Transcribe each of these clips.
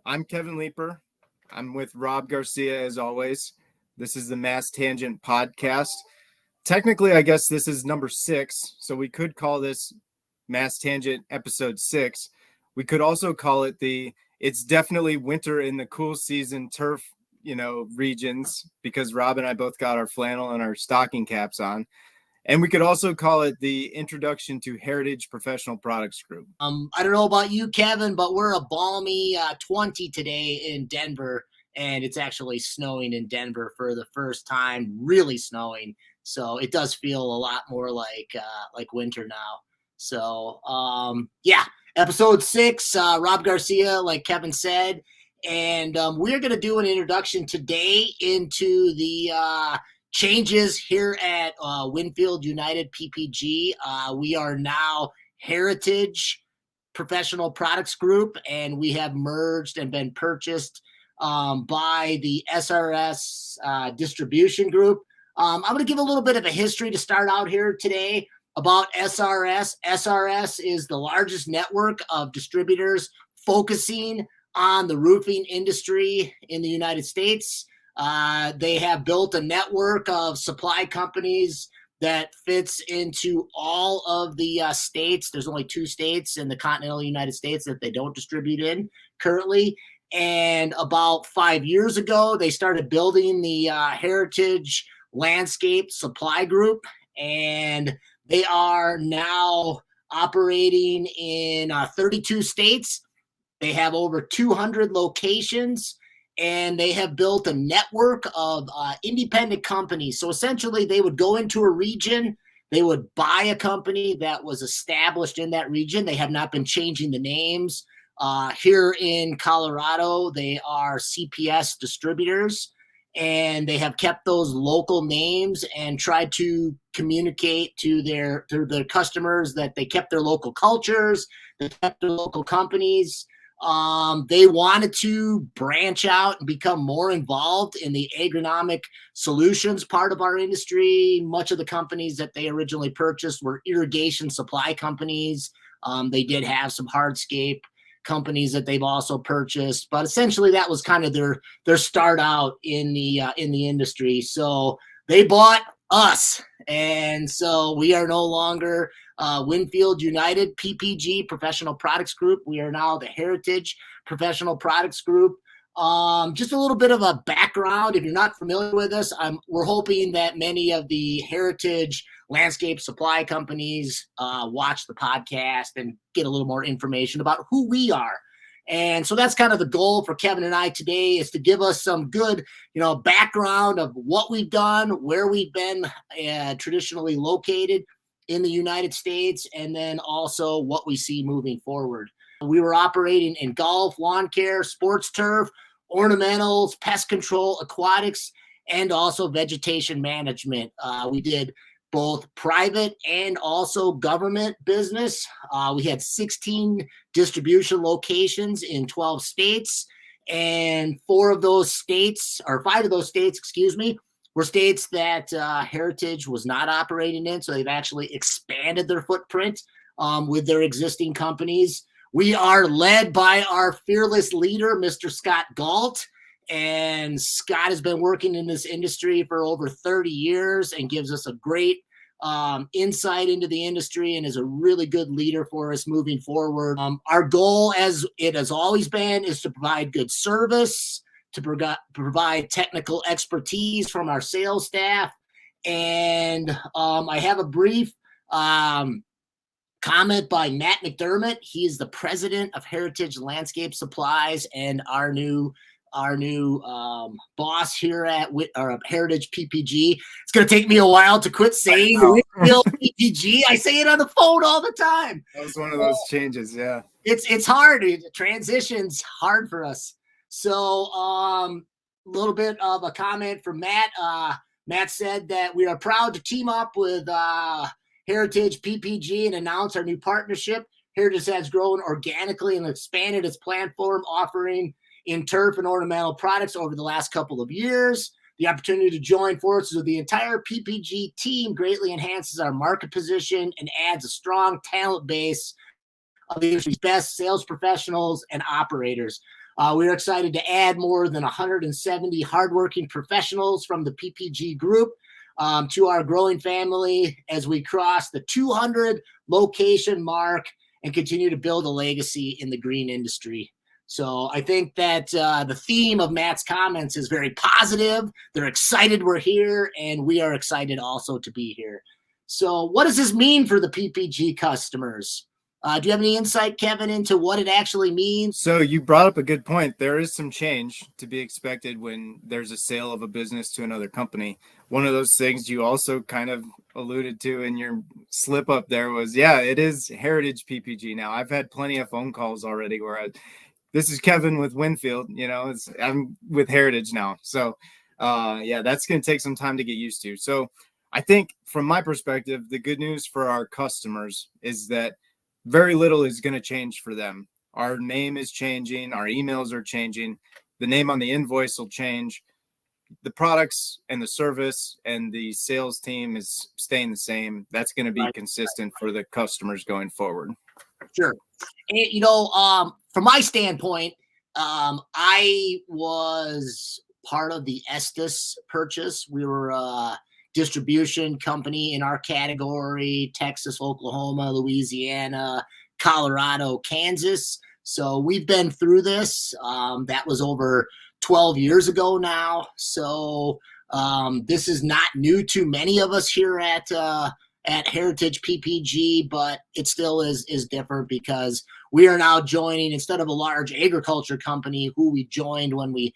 I'm Kevin Leeper. I'm with Rob Garcia as always. This is the Mass Tangent podcast. Technically, I guess this is number 6, so we could call this Mass Tangent episode 6. We could also call it it's definitely winter in the cool season turf, regions, because Rob and I both got our flannel and our stocking caps on. And we could also call it the introduction to Heritage Professional Products Group. I don't know about you, Kevin, but we're a balmy 20 today in Denver, and it's actually snowing in Denver for the first time, really snowing. So it does feel a lot more like winter now. So, episode 6, Rob Garcia, like Kevin said, and we're going to do an introduction today into the changes here at Winfield United PPG. We are now Heritage Professional Products Group, and we have merged and been purchased by the SRS Distribution Group. I'm going to give a little bit of a history to start out here today about SRS. SRS is the largest network of distributors focusing on the roofing industry in the United States. They have built a network of supply companies that fits into all of the states. There's only 2 states in the continental United States that they don't distribute in currently. And about 5 years ago, they started building the Heritage Landscape Supply Group, and they are now operating in 32 states. They have over 200 locations, and they have built a network of independent companies. So essentially, they would go into a region, they would buy a company that was established in that region. They have not been changing the names. Here in Colorado, they are CPS distributors, and they have kept those local names and tried to communicate to their customers that they kept their local cultures, they kept their local companies. They wanted to branch out and become more involved in the agronomic solutions part of our industry. Much of the companies that they originally purchased were irrigation supply companies. They did have some hardscape companies that they've also purchased, but essentially that was kind of their start out in the industry. So they bought us, and so we are no longer Winfield United PPG Professional Products Group. We are now the Heritage Professional Products Group. Just a little bit of a background. If you're not familiar with us, we're hoping that many of the Heritage landscape supply companies watch the podcast and get a little more information about who we are. And so that's kind of the goal for Kevin and I today, is to give us some good, background of what we've done, where we've been traditionally located in the United States, and then also what we see moving forward. We were operating in golf, lawn care, sports turf, ornamentals, pest control, aquatics, and also vegetation management. We did both private and also government business. We had 16 distribution locations in 12 states, and 5 of those states, were states that Heritage was not operating in. So they've actually expanded their footprint with their existing companies. We are led by our fearless leader, Mr. Scott Galt. And Scott has been working in this industry for over 30 years and gives us a great insight into the industry and is a really good leader for us moving forward. Our goal, as it has always been, is to provide good service, to provide technical expertise from our sales staff. And I have a brief comment by Matt McDermott. He is the president of Heritage Landscape Supplies and our new boss here at Heritage PPG. It's going to take me a while to quit saying Winfield PPG. I say it on the phone all the time. That was one of those changes, yeah. It's hard. Transition's hard for us. So a little bit of a comment from Matt. Matt said that we are proud to team up with Heritage PPG and announce our new partnership. Heritage has grown organically and expanded its platform offering in turf and ornamental products over the last couple of years. The opportunity to join forces with the entire PPG team greatly enhances our market position and adds a strong talent base of the industry's best sales professionals and operators. We're excited to add more than 170 hardworking professionals from the PPG group to our growing family as we cross the 200 location mark and continue to build a legacy in the green industry. So I think that the theme of Matt's comments is very positive. They're excited we're here, and we are excited also to be here. So what does this mean for the PPG customers? Do you have any insight, Kevin, into what it actually means? So you brought up a good point. There is some change to be expected when there's a sale of a business to another company. One of those things you also kind of alluded to in your slip up there was, yeah, it is Heritage PPG now. I've had plenty of phone calls already where this is Kevin with Winfield, I'm with Heritage now. So yeah, that's going to take some time to get used to. So I think from my perspective, the good news for our customers is that very little is going to change for them. Our name is changing. Our emails are changing. The name on the invoice will change. The products and the service and the sales team is staying the same. That's going to be consistent for the customers going forward. Sure. And, from my standpoint, I was part of the Estes purchase. We were a distribution company in our category: Texas, Oklahoma, Louisiana, Colorado, Kansas. So we've been through this. That was over 12 years ago now. So this is not new to many of us here at Heritage PPG, but it still is different because we are now joining, instead of a large agriculture company who we joined when we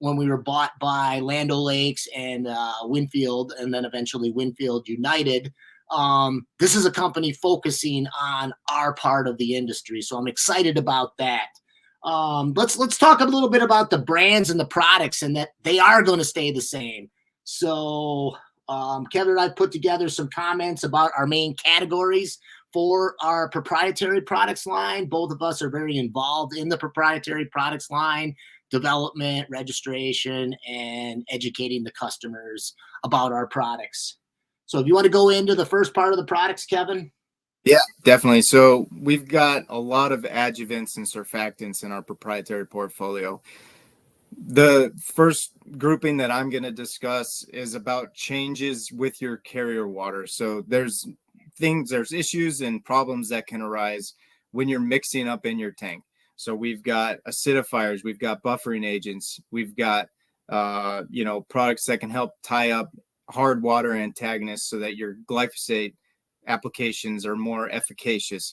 were bought by Land O'Lakes and Winfield, and then eventually Winfield United. This is a company focusing on our part of the industry, so I'm excited about that. Let's talk a little bit about the brands and the products, and that they are going to stay the same. So Kevin and I put together some comments about our main categories for our proprietary products line. Both of us are very involved in the proprietary products line development, registration, and educating the customers about our products. So if you want to go into the first part of the products, Kevin. Yeah, definitely. So we've got a lot of adjuvants and surfactants in our proprietary portfolio. The first grouping that I'm going to discuss is about changes with your carrier water. So there's issues and problems that can arise when you're mixing up in your tank. So we've got acidifiers, we've got buffering agents, we've got products that can help tie up hard water antagonists so that your glyphosate applications are more efficacious.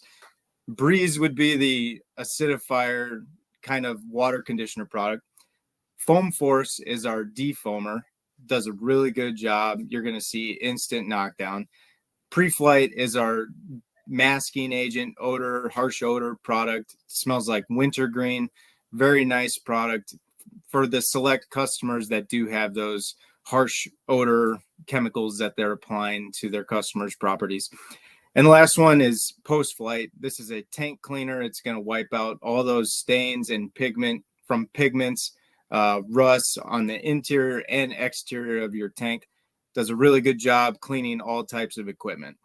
Breeze would be the acidifier kind of water conditioner product. Foam Force is our defoamer, does a really good job. You're going to see instant knockdown. Pre-Flight is our masking agent, harsh odor product. Smells like wintergreen. Very nice product for the select customers that do have those harsh odor chemicals that they're applying to their customers' properties. And the last one is Post-Flight. This is a tank cleaner. It's going to wipe out all those stains and pigments, rust on the interior and exterior of your tank. Does a really good job cleaning all types of equipment.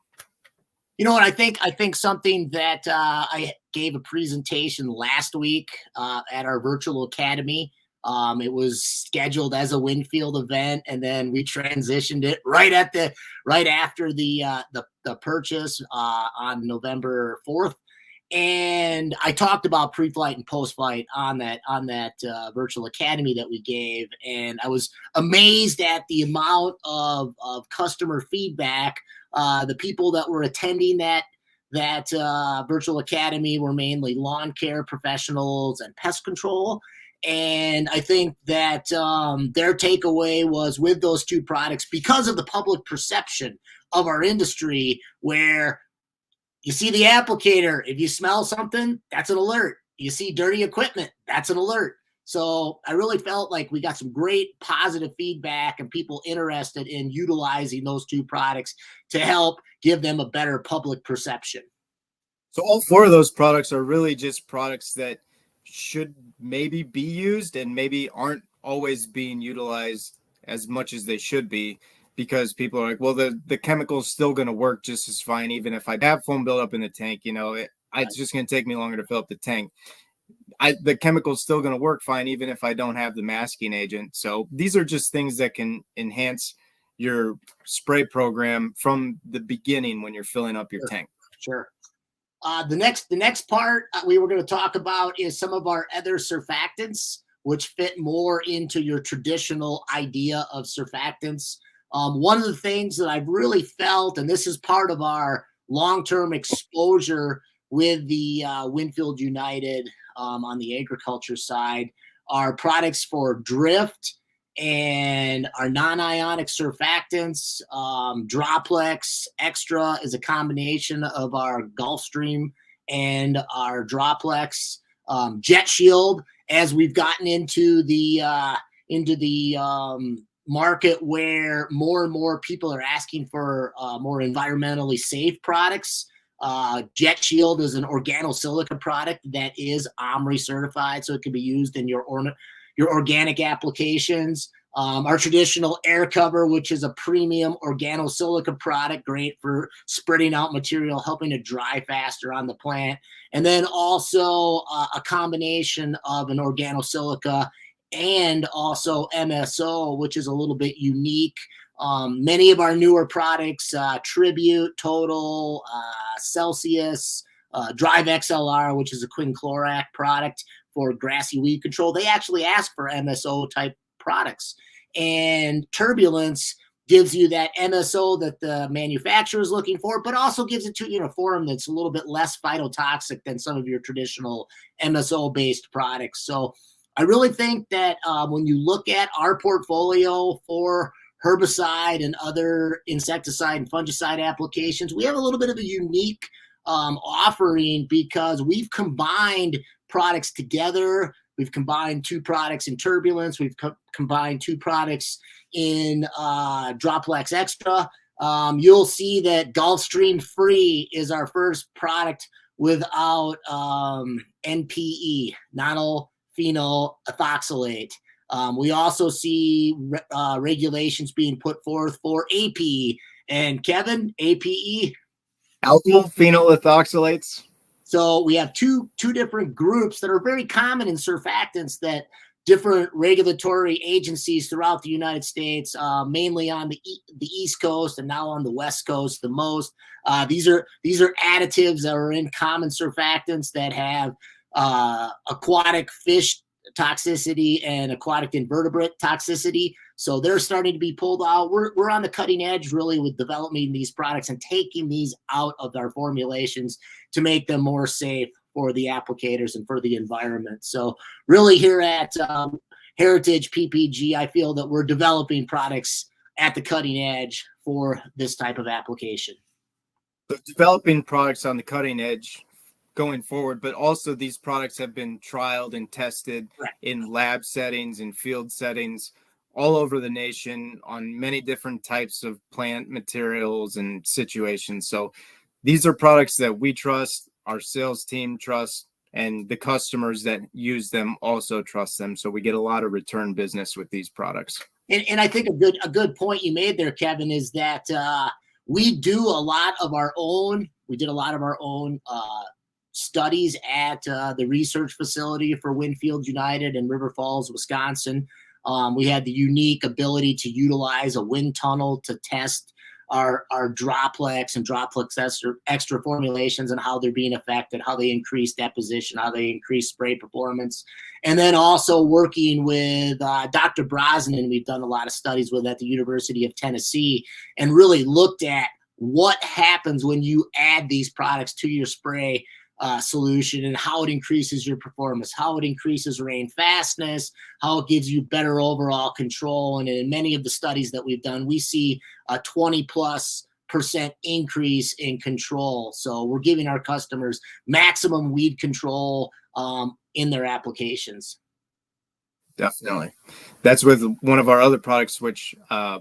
You know what? I think something that I gave a presentation last week at our virtual academy. It was scheduled as a Winfield event, and then we transitioned it right after the purchase on November 4th. And I talked about pre-flight and post-flight on that virtual academy that we gave, and I was amazed at the amount of customer feedback. The people that were attending that virtual academy were mainly lawn care professionals and pest control. And I think that their takeaway was with those two products, because of the public perception of our industry, where you see the applicator, if you smell something, that's an alert. You see dirty equipment, that's an alert. So I really felt like we got some great positive feedback and people interested in utilizing those two products to help give them a better public perception. So all four of those products are really just products that should maybe be used and maybe aren't always being utilized as much as they should be, because people are like, well, the chemical's still going to work just as fine even if I have foam buildup in the tank. It's just going to take me longer to fill up the tank. the chemical's still going to work fine even if I don't have the masking agent. So these are just things that can enhance your spray program from the beginning when you're filling up your tank. Sure. The next part we were going to talk about is some of our other surfactants, which fit more into your traditional idea of surfactants. One of the things that I've really felt, and this is part of our long-term exposure with the Winfield United on the agriculture side, are products for drift and our non-ionic surfactants. Droplex Extra is a combination of our Gulfstream and our Droplex. Jet Shield, as we've gotten into the market where more and more people are asking for more environmentally safe products. Jet Shield is an organosilica product that is OMRI certified, so it can be used in your organic applications. Our traditional air cover, which is a premium organosilica product, great for spreading out material, helping to dry faster on the plant. And then also a combination of an organosilica and also MSO, which is a little bit unique. Many of our newer products, Tribute, Total, Celsius, Drive XLR, which is a quinclorac product for grassy weed control, they actually ask for MSO type products. And Turbulence gives you that MSO that the manufacturer is looking for, but also gives it to you in a form that's a little bit less phytotoxic than some of your traditional MSO-based products. So I really think that when you look at our portfolio for herbicide and other insecticide and fungicide applications, we have a little bit of a unique offering because we've combined products together. We've combined two products in Turbulence. We've combined two products in Droplex Extra. You'll see that Gulfstream Free is our first product without NPE, nonylphenol ethoxylate. We also see regulations being put forth for APE. And Kevin, APE? Alkyl phenyl ethoxylates. So we have two different groups that are very common in surfactants that different regulatory agencies throughout the United States, mainly on the East Coast and now on the West Coast the most. These are additives that are in common surfactants that have aquatic fish toxicity and aquatic invertebrate toxicity. So they're starting to be pulled out. We're on the cutting edge really with developing these products and taking these out of our formulations to make them more safe for the applicators and for the environment. So really here at Heritage PPG, I feel that we're developing products at the cutting edge for this type of application. So developing products on the cutting edge going forward, but also these products have been trialed and tested in lab settings and field settings all over the nation on many different types of plant materials and situations. So these are products that we trust, our sales team trusts, and the customers that use them also trust them. So we get a lot of return business with these products. And I think a good point you made there, Kevin, is that we did a lot of our own studies at the research facility for Winfield United in River Falls, Wisconsin. We had the unique ability to utilize a wind tunnel to test our Droplex and Droplex extra formulations and how they're being affected, how they increase deposition, how they increase spray performance. And then also working with Dr. Brosnan, we've done a lot of studies with at the University of Tennessee and really looked at what happens when you add these products to your spray solution and how it increases your performance, how it increases rain fastness, how it gives you better overall control. And in many of the studies that we've done, we see a 20+% increase in control. So we're giving our customers maximum weed control in their applications. Definitely. That's with one of our other products, which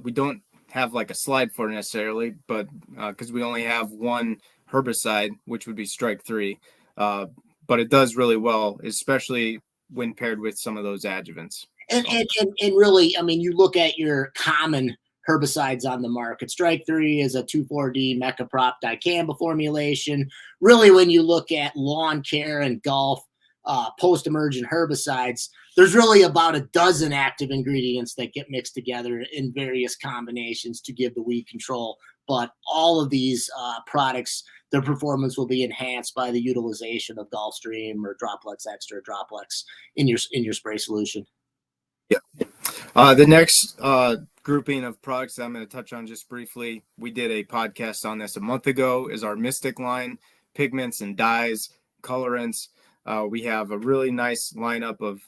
we don't have like a slide for necessarily, but because we only have one herbicide, which would be Strike 3, but it does really well, especially when paired with some of those adjuvants. And really, I mean, you look at your common herbicides on the market. Strike 3 is a 2,4-D mecaprop dicamba formulation. Really, when you look at lawn care and golf, post-emergent herbicides, there's really about a dozen active ingredients that get mixed together in various combinations to give the weed control. But all of these products, their performance will be enhanced by the utilization of Gulfstream or Droplets Extra, Droplets in your spray solution. Yeah. The next grouping of products that I'm going to touch on just briefly, we did a podcast on this a month ago, is our Mystic line, pigments and dyes, colorants. We have a really nice lineup of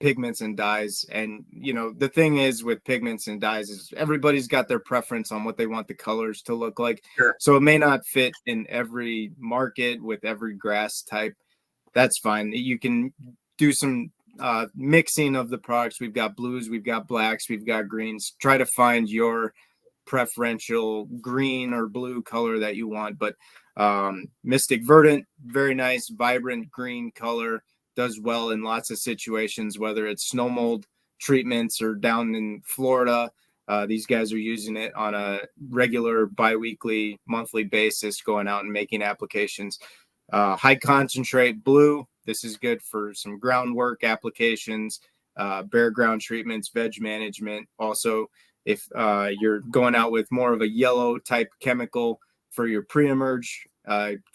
pigments and dyes. And, you know, the thing is with pigments and dyes is everybody's got their preference on what they want the colors to look like. Sure. So it may not fit in every market with every grass type. That's fine. You can do some mixing of the products. We've got blues, we've got blacks, we've got greens. Try to find your preferential green or blue color that you want. But Mystic Verdant, very nice, vibrant green color, does well in lots of situations, whether it's snow mold treatments or down in Florida. These guys are using it on a regular, biweekly, monthly basis, going out and making applications. High concentrate blue. This is good for some groundwork applications, bare ground treatments, veg management. Also, if you're going out with more of a yellow type chemical for your pre-emerge,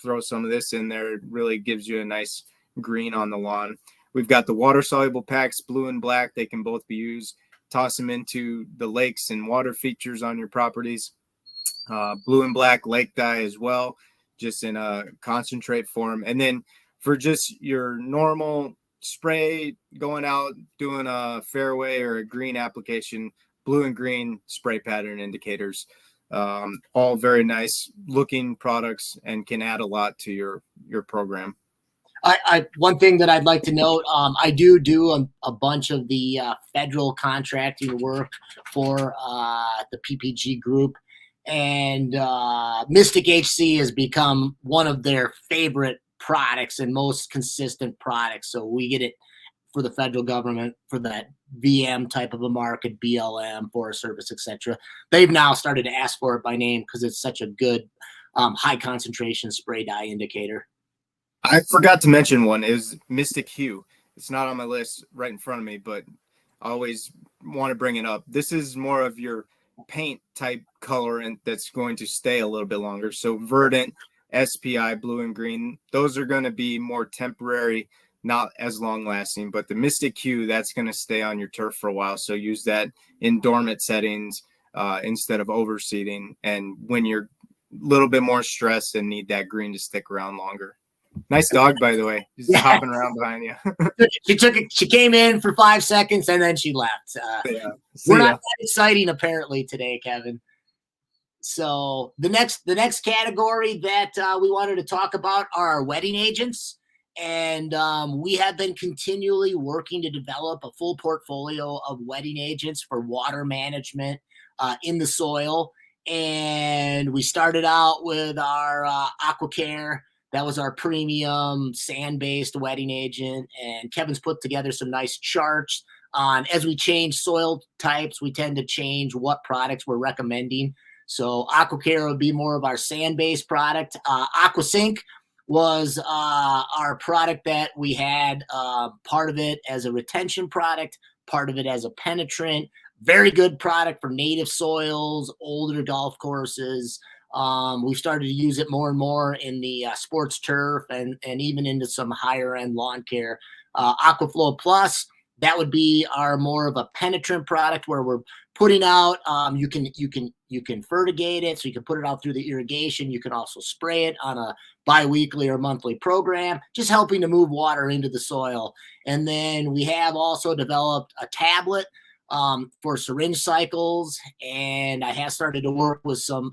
throw some of this in there. It really gives you a nice green on the lawn. We've got the water soluble packs, blue and black. They can both be used. Toss them into the lakes and water features on your properties. Blue and black lake dye as well, just in a concentrate form. And then for just your normal spray, going out doing a fairway or a green application, blue and green spray pattern indicators. All very nice looking products and can add a lot to your program. One thing that I'd like to note, I do a bunch of the federal contracting work for the PPG group, and Mystic HC has become one of their favorite products and most consistent products. So we get it for the federal government for that VM type of a market, BLM, Forest Service, etc. They've now started to ask for it by name because it's such a good high concentration spray dye indicator. I forgot to mention one is Mystic Hue. It's not on my list right in front of me, but I always want to bring it up. This is more of your paint type colorant that's going to stay a little bit longer. So Verdant, SPI, blue and green, those are going to be more temporary, not as long lasting. But the Mystic Hue, that's going to stay on your turf for a while. So use that in dormant settings instead of overseeding. And when you're a little bit more stressed and need that green to stick around longer. Nice dog, by the way. She's hopping around behind you. She came in for 5 seconds and then she left. We're not that exciting apparently today, Kevin. So the next category that we wanted to talk about are our wetting agents, and we have been continually working to develop a full portfolio of wetting agents for water management in the soil. And we started out with our AquaCare. That was our premium sand-based wetting agent, and Kevin's put together some nice charts on as we change soil types, we tend to change what products we're recommending. So AquaCare would be more of our sand-based product. AquaSync was our product that we had part of it as a retention product, part of it as a penetrant. Very good product for native soils, older golf courses. We've started to use it more and more in the sports turf and even into some higher end lawn care. Aquaflow Plus, that would be our more of a penetrant product where we're putting out. You can fertigate it, so you can put it out through the irrigation. You can also spray it on a biweekly or monthly program, just helping to move water into the soil. And then we have also developed a tablet for syringe cycles, and I have started to work with some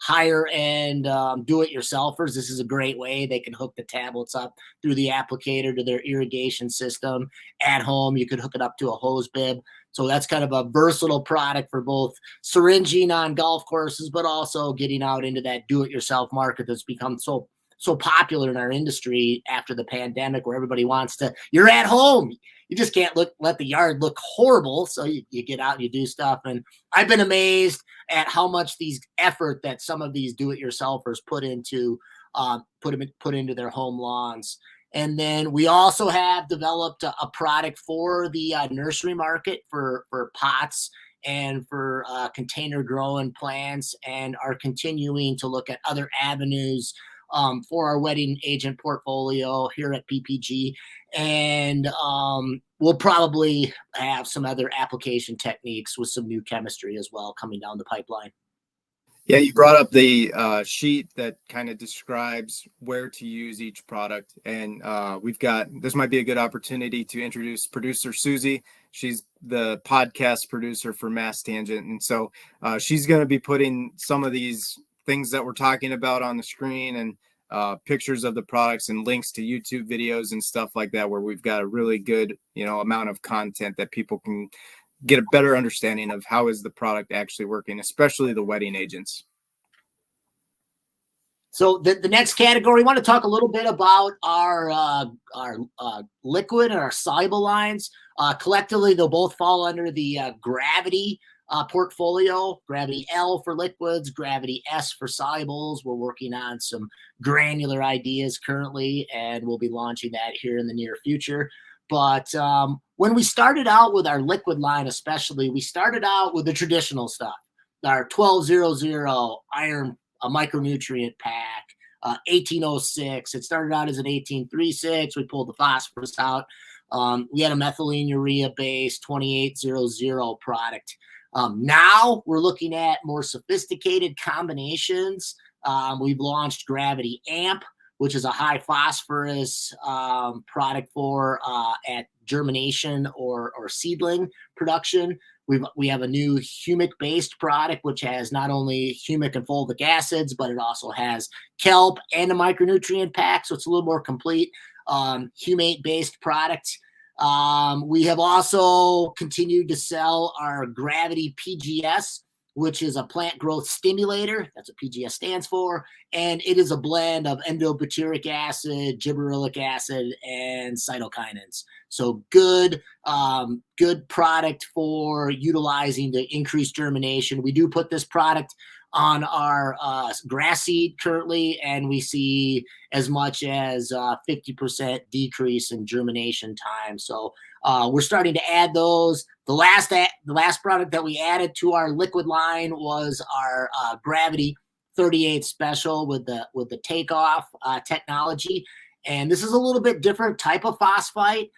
higher end do-it-yourselfers. This is a great way they can hook the tablets up through the applicator to their irrigation system at home. You could hook it up to a hose bib. So that's kind of a versatile product for both syringing on golf courses, but also getting out into that do-it-yourself market that's become so popular in our industry after the pandemic, where everybody wants to, you're at home. You just can't let the yard look horrible. So you get out and you do stuff. And I've been amazed at how much effort that some of these do-it-yourselfers put into their home lawns. And then we also have developed a product for the nursery market for pots and for container growing plants, and are continuing to look at other avenues for our wetting agent portfolio here at PPG. And we'll probably have some other application techniques with some new chemistry as well coming down the pipeline. Yeah, you brought up the sheet that kind of describes where to use each product. And this might be a good opportunity to introduce producer Susie. She's the podcast producer for Mass Tangent. And so she's going to be putting some of these things that we're talking about on the screen, and pictures of the products and links to YouTube videos and stuff like that, where we've got a really good, amount of content that people can get a better understanding of how is the product actually working, especially the wetting agents. So the next category, we want to talk a little bit about our liquid and our soluble lines. Collectively, they'll both fall under the Gravity portfolio. Gravity L for liquids, Gravity S for solubles. We're working on some granular ideas currently, and we'll be launching that here in the near future. But when we started out with our liquid line, especially, we started out with the traditional stuff, our 1200 iron micronutrient pack, 1806. It started out as an 1836. We pulled the phosphorus out. We had a methylene urea based 2800 product. Now we're looking at more sophisticated combinations. We've launched Gravity Amp, which is a high phosphorus product for at germination or seedling production. We have a new humic-based product, which has not only humic and fulvic acids, but it also has kelp and a micronutrient pack, so it's a little more complete humate-based product. We have also continued to sell our Gravity PGS, which is a plant growth stimulator. That's what PGS stands for. And it is a blend of endobutyric acid, gibberellic acid, and cytokinins. So good product for utilizing the increased germination. We do put this product on our grass seed currently, and we see as much as 50% decrease in germination time. So we're starting to add those. The last product that we added to our liquid line was our Gravity 38 Special with the takeoff technology. And this is a little bit different type of phosphite.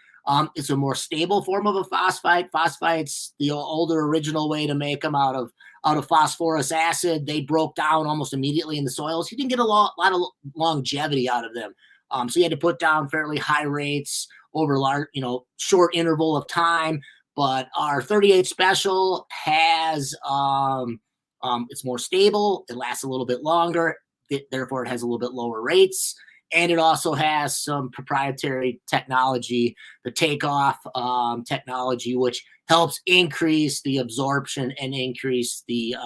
It's a more stable form of a phosphite. Phosphite's the older original way to make them out of phosphorus acid. They broke down almost immediately in the soils. You didn't get a lot of longevity out of them. So you had to put down fairly high rates over large, short interval of time. But our 38 Special has it's more stable. It lasts a little bit longer. Therefore, it has a little bit lower rates. And it also has some proprietary technology, the takeoff technology, which helps increase the absorption and increase the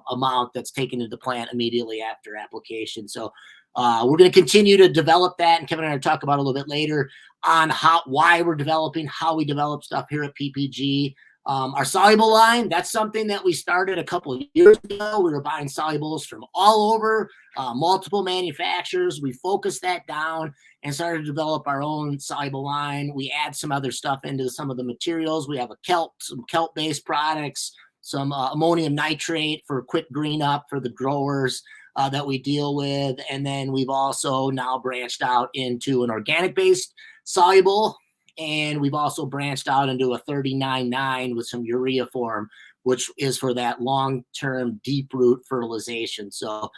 amount that's taken into the plant immediately after application. So we're going to continue to develop that, and Kevin and I will talk about a little bit later on why we're developing, how we develop stuff here at PPG. Our soluble line, that's something that we started a couple of years ago. We were buying solubles from all over, multiple manufacturers. We focused that down and started to develop our own soluble line. We add some other stuff into some of the materials. We have some kelp-based products, some ammonium nitrate for quick green up for the growers that we deal with. And then we've also now branched out into an organic-based soluble. And we've also branched out into a 39.9 with some urea form, which is for that long-term deep root fertilization. So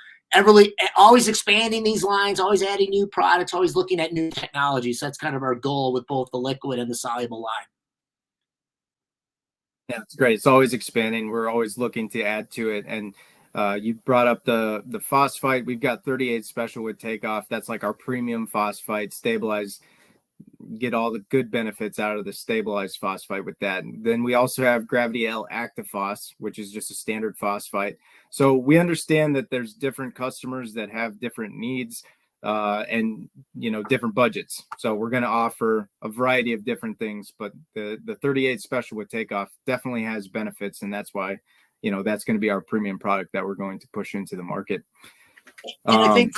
always expanding these lines, always adding new products, always looking at new technologies. So that's kind of our goal with both the liquid and the soluble line. Yeah, it's great. It's always expanding. We're always looking to add to it. And you brought up the phosphite. We've got 38 Special with takeoff. That's like our premium phosphite, stabilized. Get all the good benefits out of the stabilized phosphite with that. And then we also have Gravity L Actiphos, which is just a standard phosphite. So we understand that there's different customers that have different needs and different budgets. So we're going to offer a variety of different things, but the 38 Special with takeoff definitely has benefits, and that's why that's going to be our premium product that we're going to push into the market. And I think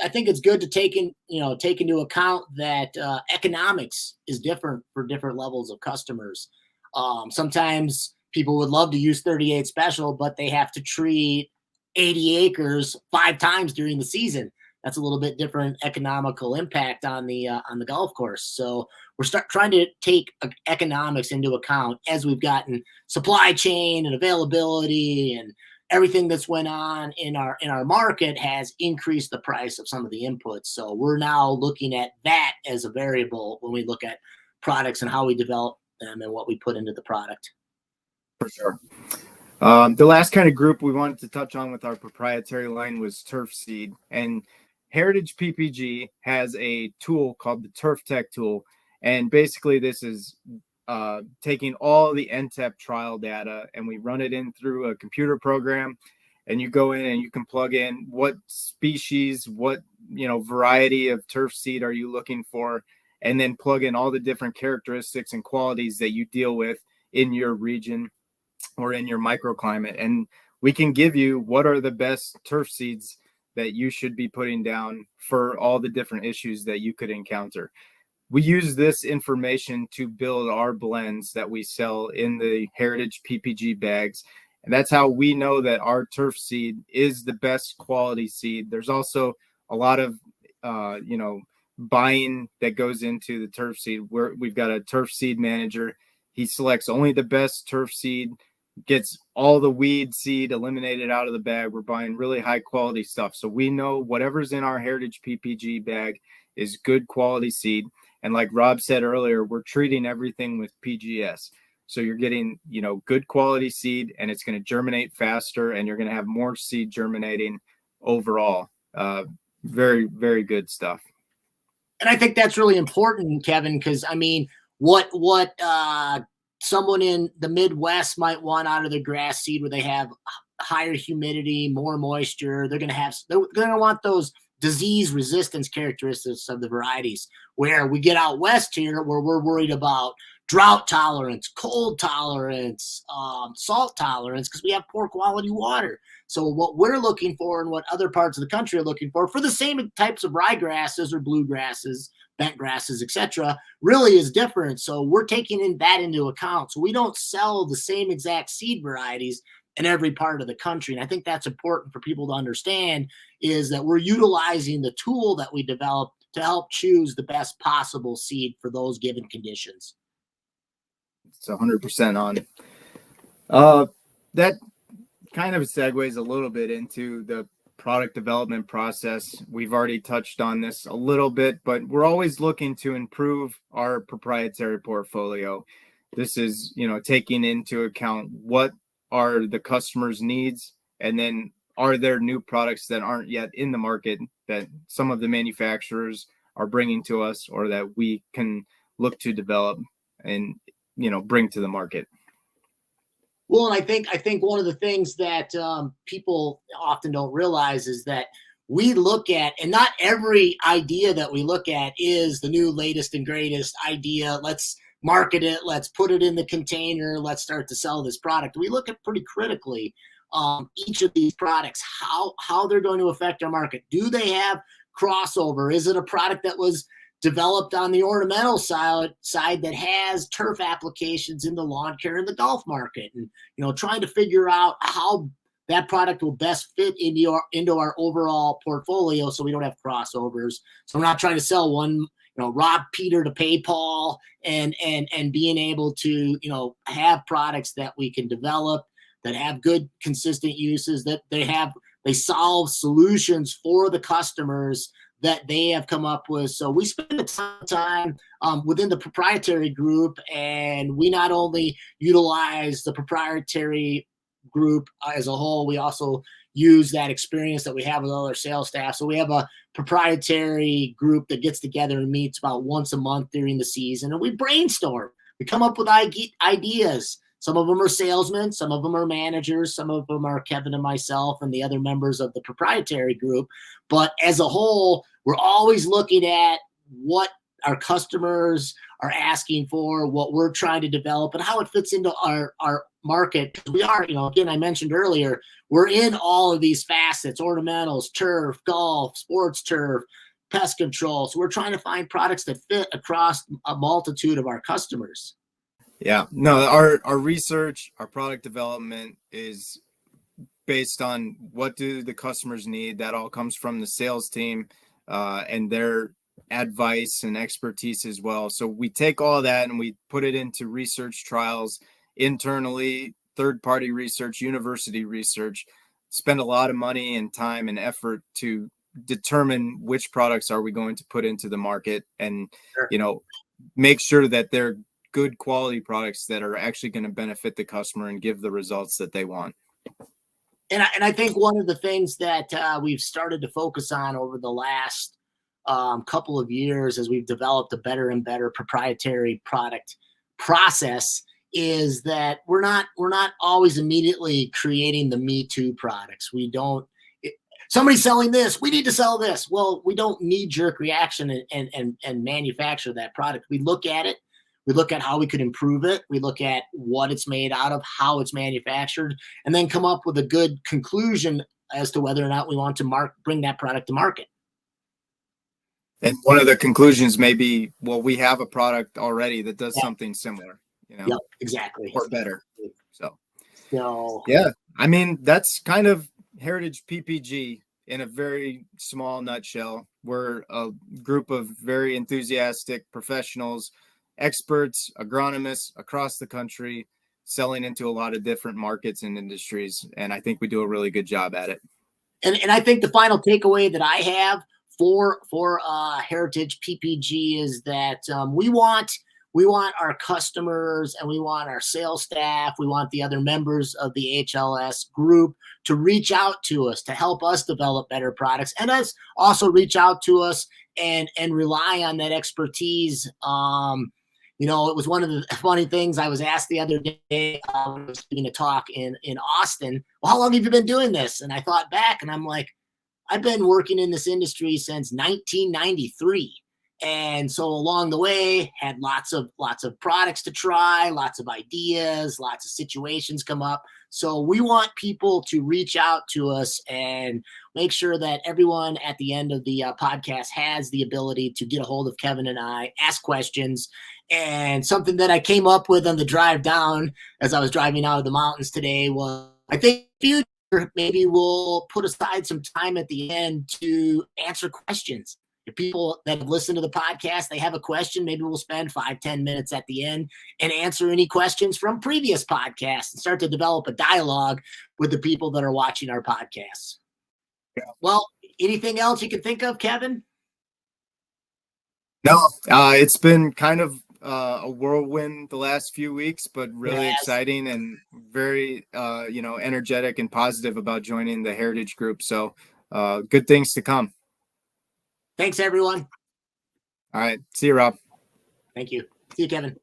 I think it's good to take into account that economics is different for different levels of customers. Sometimes people would love to use 38 special, but they have to treat 80 acres 5 times during the season. That's a little bit different economical impact on the golf course. So we're trying to take economics into account as we've gotten supply chain and availability and everything that's went on in our market has increased the price of some of the inputs. So we're now looking at that as a variable when we look at products and how we develop them and what we put into the product. For sure. The last kind of group we wanted to touch on with our proprietary line was turf seed, and Heritage PPG has a tool called the Turf Tech tool. And basically this is taking all the NTEP trial data, and we run it in through a computer program, and you go in and you can plug in what species, what variety of turf seed are you looking for, and then plug in all the different characteristics and qualities that you deal with in your region or in your microclimate. And we can give you what are the best turf seeds that you should be putting down for all the different issues that you could encounter. We use this information to build our blends that we sell in the Heritage PPG bags. And that's how we know that our turf seed is the best quality seed. There's also a lot of, buying that goes into the turf seed. We've got a turf seed manager. He selects only the best turf seed, gets all the weed seed eliminated out of the bag. We're buying really high quality stuff. So we know whatever's in our Heritage PPG bag is good quality seed. And like Rob said earlier, we're treating everything with PGS. So you're getting, good quality seed, and it's going to germinate faster, and you're going to have more seed germinating overall. Very, very good stuff. And I think that's really important, Kevin, because what someone in the Midwest might want out of their grass seed, where they have higher humidity, more moisture, they're going to want those disease resistance characteristics of the varieties. Where we get out west here, where we're worried about drought tolerance, cold tolerance, salt tolerance, because we have poor quality water. So what we're looking for and what other parts of the country are looking for the same types of ryegrasses or bluegrasses, bent grasses, etc., really is different. So we're taking that into account. So we don't sell the same exact seed varieties in every part of the country. And I think that's important for people to understand, is that we're utilizing the tool that we developed to help choose the best possible seed for those given conditions. It's 100% on. That kind of segues a little bit into the product development process. We've already touched on this a little bit, but we're always looking to improve our proprietary portfolio. This is, taking into account what are the customer's needs, and then are there new products that aren't yet in the market that some of the manufacturers are bringing to us, or that we can look to develop and bring to the market. Well, and I think one of the things that people often don't realize is that we look at, and not every idea that we look at is the new latest and greatest idea. Let's market it. Let's put it in the container. Let's start to sell this product. We look at pretty critically each of these products, how they're going to affect our market. Do they have crossover? Is it a product that was developed on the ornamental side that has turf applications in the lawn care and the golf market? And trying to figure out how that product will best fit into our overall portfolio, so we don't have crossovers. So we're not trying to sell one, rob Peter to pay Paul, and being able to have products that we can develop that have good consistent uses, that they solve solutions for the customers that they have come up with. So we spend a ton of time within the proprietary group, and we not only utilize the proprietary group as a whole, we also use that experience that we have with all our sales staff. So we have a proprietary group that gets together and meets about once a month during the season, and we brainstorm. We come up with ideas. Some of them are salesmen, some of them are managers, some of them are Kevin and myself and the other members of the proprietary group. But as a whole, we're always looking at what our customers are asking for, what we're trying to develop, and how it fits into our market. We are, again, I mentioned earlier, we're in all of these facets: ornamentals, turf, golf, sports turf, pest control. So we're trying to find products that fit across a multitude of our customers. Yeah, no, our research, our product development is based on what do the customers need. That all comes from the sales team and their advice and expertise as well. So we take all that and we put it into research trials internally, third-party research, university research, spend a lot of money and time and effort to determine which products are we going to put into the market, and make sure that they're good quality products that are actually going to benefit the customer and give the results that they want. And I think one of the things that we've started to focus on over the last couple of years, as we've developed a better and better proprietary product process, is that we're not always immediately creating the Me Too products. We don't. Somebody's selling this, we need to sell this. Well, we don't knee-jerk reaction and manufacture that product. We look at it. We look at how we could improve it. We look at what it's made out of, how it's manufactured, and then come up with a good conclusion as to whether or not we want to bring that product to market. And one of the conclusions may be, well, we have a product already that does something similar, Yep, exactly. Or better. So, yeah, I mean, that's kind of Heritage PPG in a very small nutshell. We're a group of very enthusiastic professionals, experts, agronomists across the country, selling into a lot of different markets and industries. And I think we do a really good job at it. And I think the final takeaway that I have for Heritage PPG is that we want our customers, and we want our sales staff, we want the other members of the HLS group to reach out to us to help us develop better products, and us also reach out to us and rely on that expertise. It was one of the funny things I was asked the other day when I was giving a talk in Austin. Well, how long have you been doing this? And I thought back, and I'm like, I've been working in this industry since 1993. And so along the way, had lots of products to try, lots of ideas, lots of situations come up. So we want people to reach out to us and make sure that everyone at the end of the podcast has the ability to get a hold of Kevin and I, ask questions. And something that I came up with on the drive down as I was driving out of the mountains today was, I think maybe we'll put aside some time at the end to answer questions. If people that have listened to the podcast, they have a question, maybe we'll spend 5-10 minutes at the end and answer any questions from previous podcasts and start to develop a dialogue with the people that are watching our podcasts. Yeah. Well, anything else you can think of, Kevin? No, it's been kind of a whirlwind the last few weeks, but really exciting and very, energetic and positive about joining the Heritage Group. So good things to come. Thanks, everyone. All right. See you, Rob. Thank you. See you, Kevin.